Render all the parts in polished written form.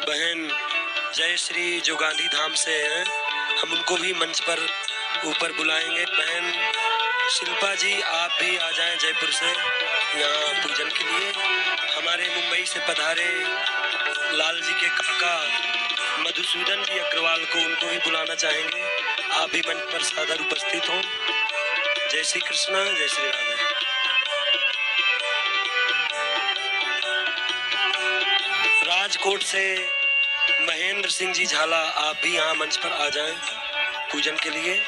बहन जय श्री जो गांधी धाम से हैं, हम उनको भी मंच पर ऊपर बुलाएंगे। बहन शिल्पा जी आप भी आ जाएं जयपुर से यहाँ पूजन के लिए। हमारे मुंबई से पधारे लाल जी के काका मधुसूदन जी अग्रवाल को, उनको भी बुलाना चाहेंगे। आप भी मंच पर सादर उपस्थित हों। जय श्री कृष्णा, जय श्री राधे। राजकोट से महेंद्र सिंह जी झाला आप भी यहाँ मंच पर आ जाएं पूजन के लिए।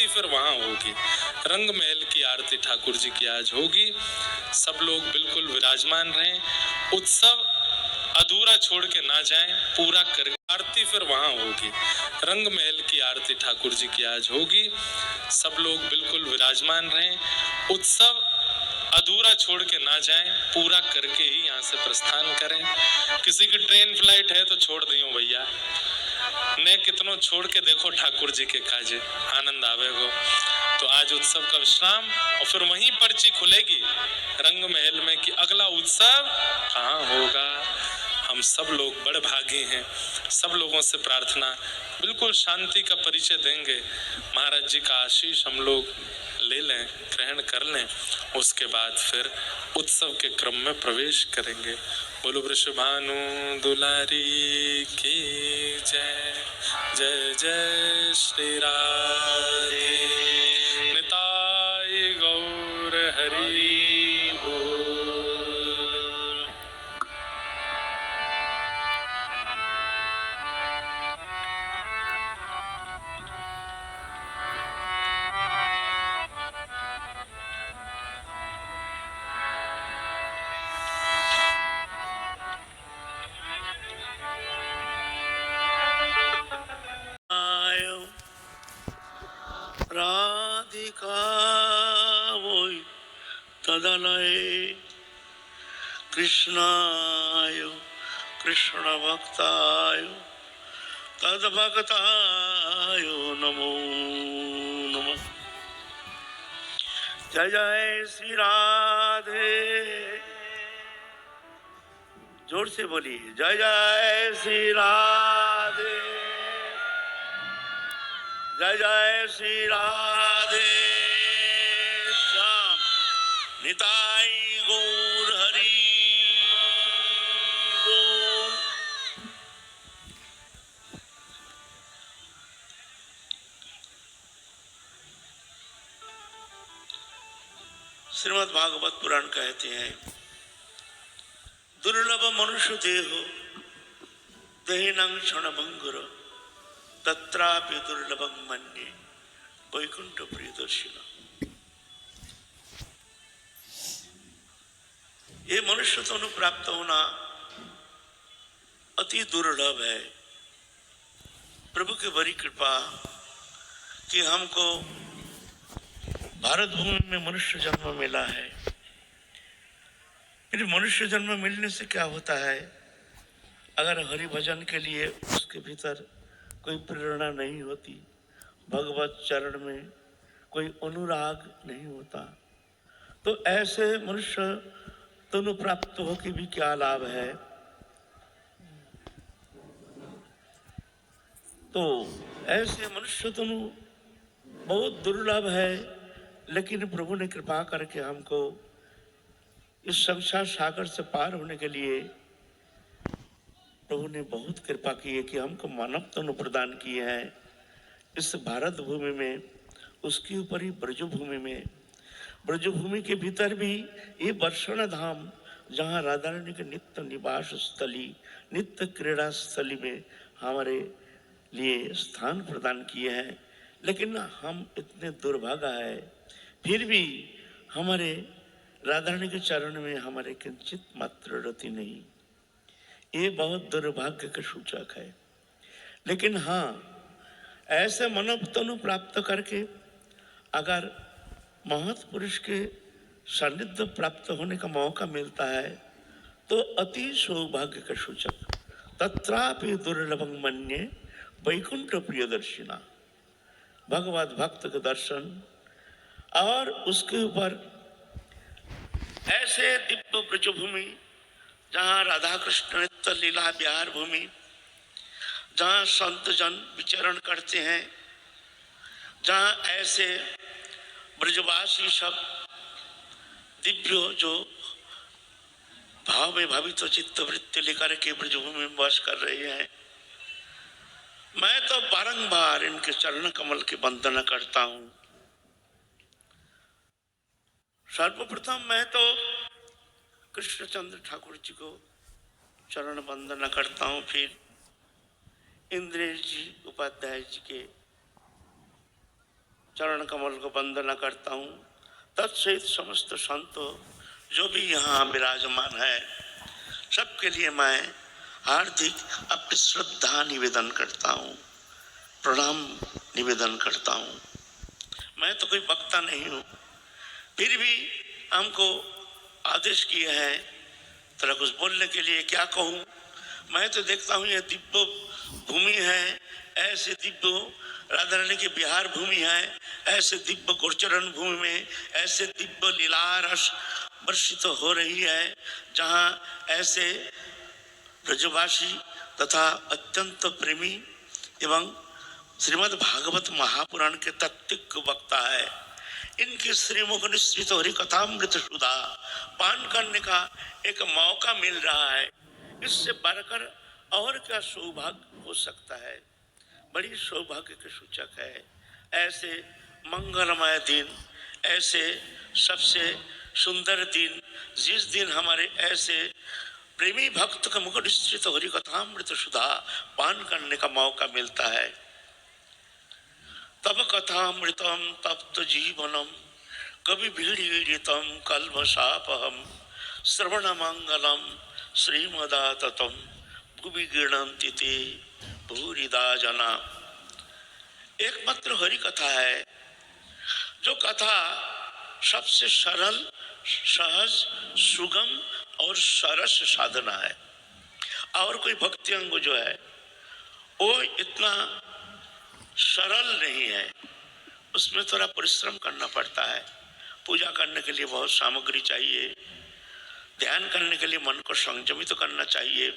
आरती फिर वहां होगी। रंग महल की आरती ठाकुर जी की आज होगी। सब लोग बिल्कुल विराजमान रहें, उत्सव अधूरा छोड़ के ना जाएं, पूरा कर। आरती फिर वहां होगी। रंग महल की आरती ठाकुर जी की आज होगी। सब लोग बिल्कुल विराजमान रहें, उत्सव अधूरा छोड़ के ना जाएं, पूरा करके ही यहाँ से प्रस्थान करें। किसी की ट्रेन फ्लाइट है तो छोड़ दियो भैया, ने कितनों छोड़ के देखो ठाकुर जी के काजे, आनंद आवेगो। तो आज उत्सव का विश्राम और फिर वहीं पर्ची खुलेगी रंग महल में कि अगला उत्सव कहाँ होगा। हम सब लोग बड़े भागी हैं। सब लोगों से प्रार्थना, बिल्कुल शांति का परिचय देंगे। महाराज जी का आशीष हम लोग ले लें, ग्रहण कर लें, उसके बाद फिर उत्सव के क्रम में प्रवेश करेंगे। बोलो वृषभानु दुलारी की जय। जय जय श्री राधे। निताई गौर हरि बोल। राधिका वोई तदलये कृष्णाय कृष्ण भक्ताय तद्भक्ताय नमो नमः। जय जय श्री राधे। जोर से बोलिए जय जय श्री राधे। जय जय श्री राधे श्याम। निताई गौर हरि बोल। श्रीमद् भागवत पुराण कहते हैं, दुर्लभ मनुष्य देहो देहिनं क्षणभंगुर तत्रापि दुर्लभं मन्ये वैकुंठ प्रियदर्शिना। ये मनुष्य तनु प्राप्त होना अति दुर्लभ है। प्रभु की बड़ी कृपा कि हमको भारत भूमि में मनुष्य जन्म मिला है। फिर मनुष्य जन्म मिलने से क्या होता है, अगर हरि भजन के लिए उसके भीतर कोई प्रेरणा नहीं होती, भगवत चरण में कोई अनुराग नहीं होता, तो ऐसे मनुष्य तनु प्राप्त हो के भी क्या लाभ है। तो ऐसे मनुष्य तनु बहुत दुर्लभ है, लेकिन प्रभु ने कृपा करके हमको इस संसार सागर से पार होने के लिए प्रभु ने बहुत कृपा की है कि हमको मानव तनु प्रदान किए हैं इस भारत भूमि में। उसके ऊपर ही ब्रजभूमि में, ब्रजभूमि के भीतर भी ये वर्षण धाम, जहाँ राधा रानी के नित्य निवास स्थली, नित्य क्रीड़ा स्थली में हमारे लिए स्थान प्रदान किए हैं। लेकिन हम इतने दुर्भागा है, फिर भी हमारे राधा रानी के चरण में हमारे किंचित मात्र रति नहीं। ये बहुत दुर्भाग्य का सूचक है। लेकिन हाँ, ऐसे मानव तनु प्राप्त करके अगर महत् पुरुष के सानिध्य प्राप्त होने का मौका मिलता है तो अति सौभाग्य का सूचक। तत्रापि दुर्लभं मन्ये वैकुंठ प्रियदर्शिना। भगवत भक्त के दर्शन और उसके ऊपर ऐसे दिव्य ब्रजभूमि, जहाँ राधा कृष्ण नित्य लीला विहार भूमि, जहाँ संत जन विचरण करते हैं, जहाँ ऐसे ब्रजवासी सब दिव्य जो भाव में भावित चित्त वृत्ति लेकर के ब्रजभूमि में वास कर रहे हैं, मैं तो बारंबार इनके चरण कमल की वंदना करता हूँ। सर्वप्रथम मैं तो कृष्णचंद्र ठाकुर जी को चरण वंदना करता हूँ, फिर इंद्रेश जी उपाध्याय जी के चरण कमल को वंदना करता हूँ। तत्सहित समस्त संतों जो भी यहाँ विराजमान है, सबके लिए मैं हार्दिक अपनी श्रद्धा निवेदन करता हूँ, प्रणाम निवेदन करता हूँ। मैं तो कोई वक्ता नहीं हूँ, फिर भी हमको आदेश किए हैं तरह कुछ बोलने के लिए। क्या कहूँ, मैं तो देखता हूँ ये दिव्य भूमि है, ऐसे दिव्य राधा रानी की बिहार भूमि है, ऐसे दिव्य गोचरण भूमि में ऐसे दिव्य लीला रस वर्षित हो रही है, जहाँ ऐसे ब्रजवासी तथा अत्यंत प्रेमी एवं श्रीमद् भागवत महापुराण के तात्विक वक्ता है, इनकी श्रीमुख निश्चित हरि कथामृत सुधा पान करने का एक मौका मिल रहा है। इससे बढ़कर और क्या सौभाग्य हो सकता है। बड़ी सौभाग्य के सूचक है। ऐसे मंगलमय दिन, ऐसे सबसे सुंदर दिन, जिस दिन हमारे ऐसे प्रेमी भक्त का मुख निश्चित हरि कथामृत सुधा पान करने का मौका मिलता है। तब कथामृतम तप्त जीवनम कवि भीड़ीतम कल्मषापहम श्रवण मंगलम श्रीमदाततम भुवि गृणन्ति ते भूरिदा जना। एकमात्र हरि कथा है, जो कथा सबसे सरल, सहज, सुगम और सरस साधना है। और कोई भक्ति अंग जो है वो इतना सरल नहीं है, उसमें थोड़ा परिश्रम करना पड़ता है। पूजा करने के लिए बहुत सामग्री चाहिए, ध्यान करने के लिए मन को संयमित करना चाहिए,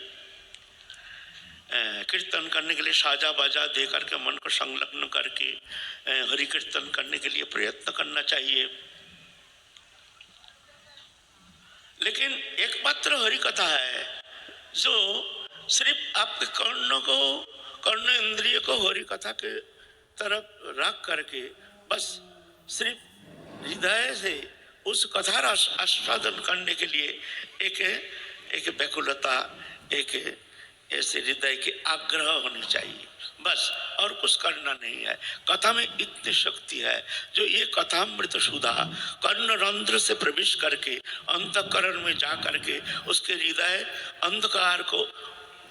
कीर्तन करने के लिए साजा बाजा दे करके मन को संलग्न करके हरि कीर्तन करने के लिए प्रयत्न करना चाहिए। लेकिन एकमात्र हरि कथा है जो सिर्फ आपके कर्ण इंद्रिय को हरि कथा के तरफ रख करके बस सिर्फ हृदय से उस कथा रस आस्वादन करने के लिए एक व्याकुलता, एक ऐसे हृदय के आग्रह होने चाहिए, बस और कुछ करना नहीं है। कथा में इतनी शक्ति है, जो ये कथामृत सुधा कर्ण रंध्र से प्रवेश करके अंतःकरण में जा करके उसके हृदय अंधकार को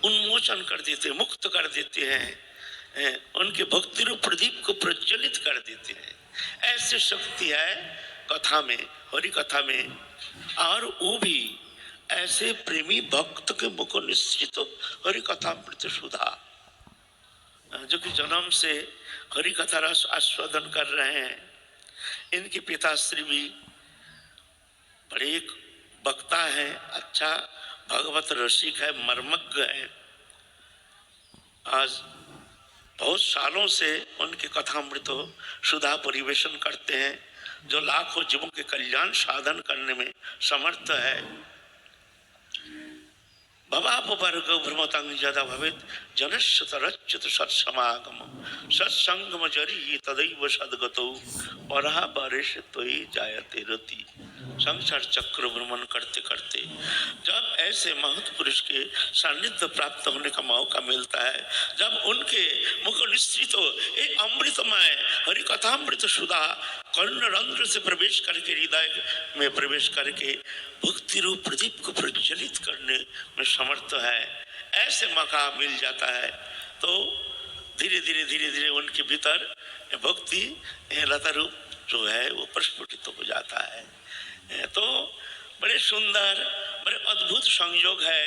उन्मोचन कर देते, मुक्त कर देते हैं, उनके भक्ति रूप प्रदीप को प्रज्वलित कर देते हैं। ऐसी शक्ति है कथा में, हरि कथा में। और वो भी ऐसे प्रेमी भक्त के मुख निश्चित हरि कथामृत सुधा, जो कि जन्म से हरि कथा रस आस्वादन कर रहे हैं। इनके पिताश्री भी बड़े वक्ता है, अच्छा भगवत रसिक है, मर्मज्ञ है। आज बहुत सालों से उनके कथामृत सुधा परिवेशन करते हैं, जो लाखों जीवों के कल्याण साधन करने में समर्थ है। भवापवर्ग भ्रमतं यदा भवेत् जनस्य तरच्युत सत्समागम सत्संगम जरी तदैव सद्गतौ परापरेश त्वयि जायते रति। संसार चक्र भ्रमण करते करते जब ऐसे महत् पुरुष के सानिध्य प्राप्त होने का मौका मिलता है, जब उनके मुख निश्चित एक अमृतमय हरि कथामृत सुधा कर्ण रंध्र से प्रवेश करके हृदय में प्रवेश करके भक्ति रूप प्रदीप को प्रज्वलित करने में समर्थ है, ऐसे मौका मिल जाता है, तो धीरे धीरे उनके भीतर भक्ति लता रूप जो है वो प्रस्फुटित हो जाता है। तो बड़े सुंदर, बड़े अद्भुत संयोग है।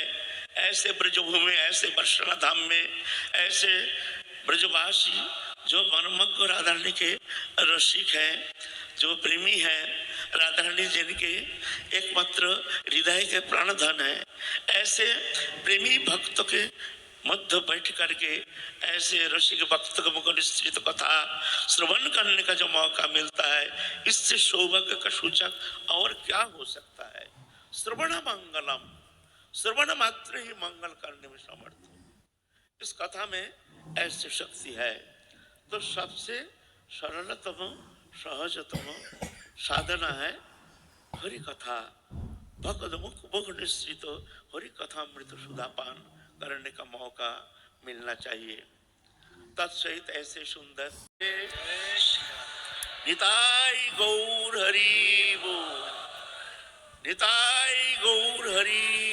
ऐसे ब्रजभूमि, ऐसे वर्षणा धाम में ऐसे ब्रजवासी जो मनमग्न राधा रानी के रसिक हैं, जो प्रेमी हैं, राधा रानी जिनके एकमात्र हृदय के प्राणधन है, ऐसे प्रेमी भक्त के मध्य बैठ करके ऐसे रसिक भक्त को मुख निश्चित कथा श्रवण करने का जो मौका मिलता है, इससे सौभाग्य का सूचक और क्या हो सकता है। श्रवण मंगलम, श्रवण मात्र ही मंगल करने में समर्थ। इस कथा में ऐसी शक्ति है। तो सबसे सरलतम सहजतम साधना है हरि कथा। भक्त मुख निश्चित हरि कथामृत सुधापान करने का मौका मिलना चाहिए। तत्सहित ऐसे सुंदर निताई गौर हरि बोल, निताई गौर हरि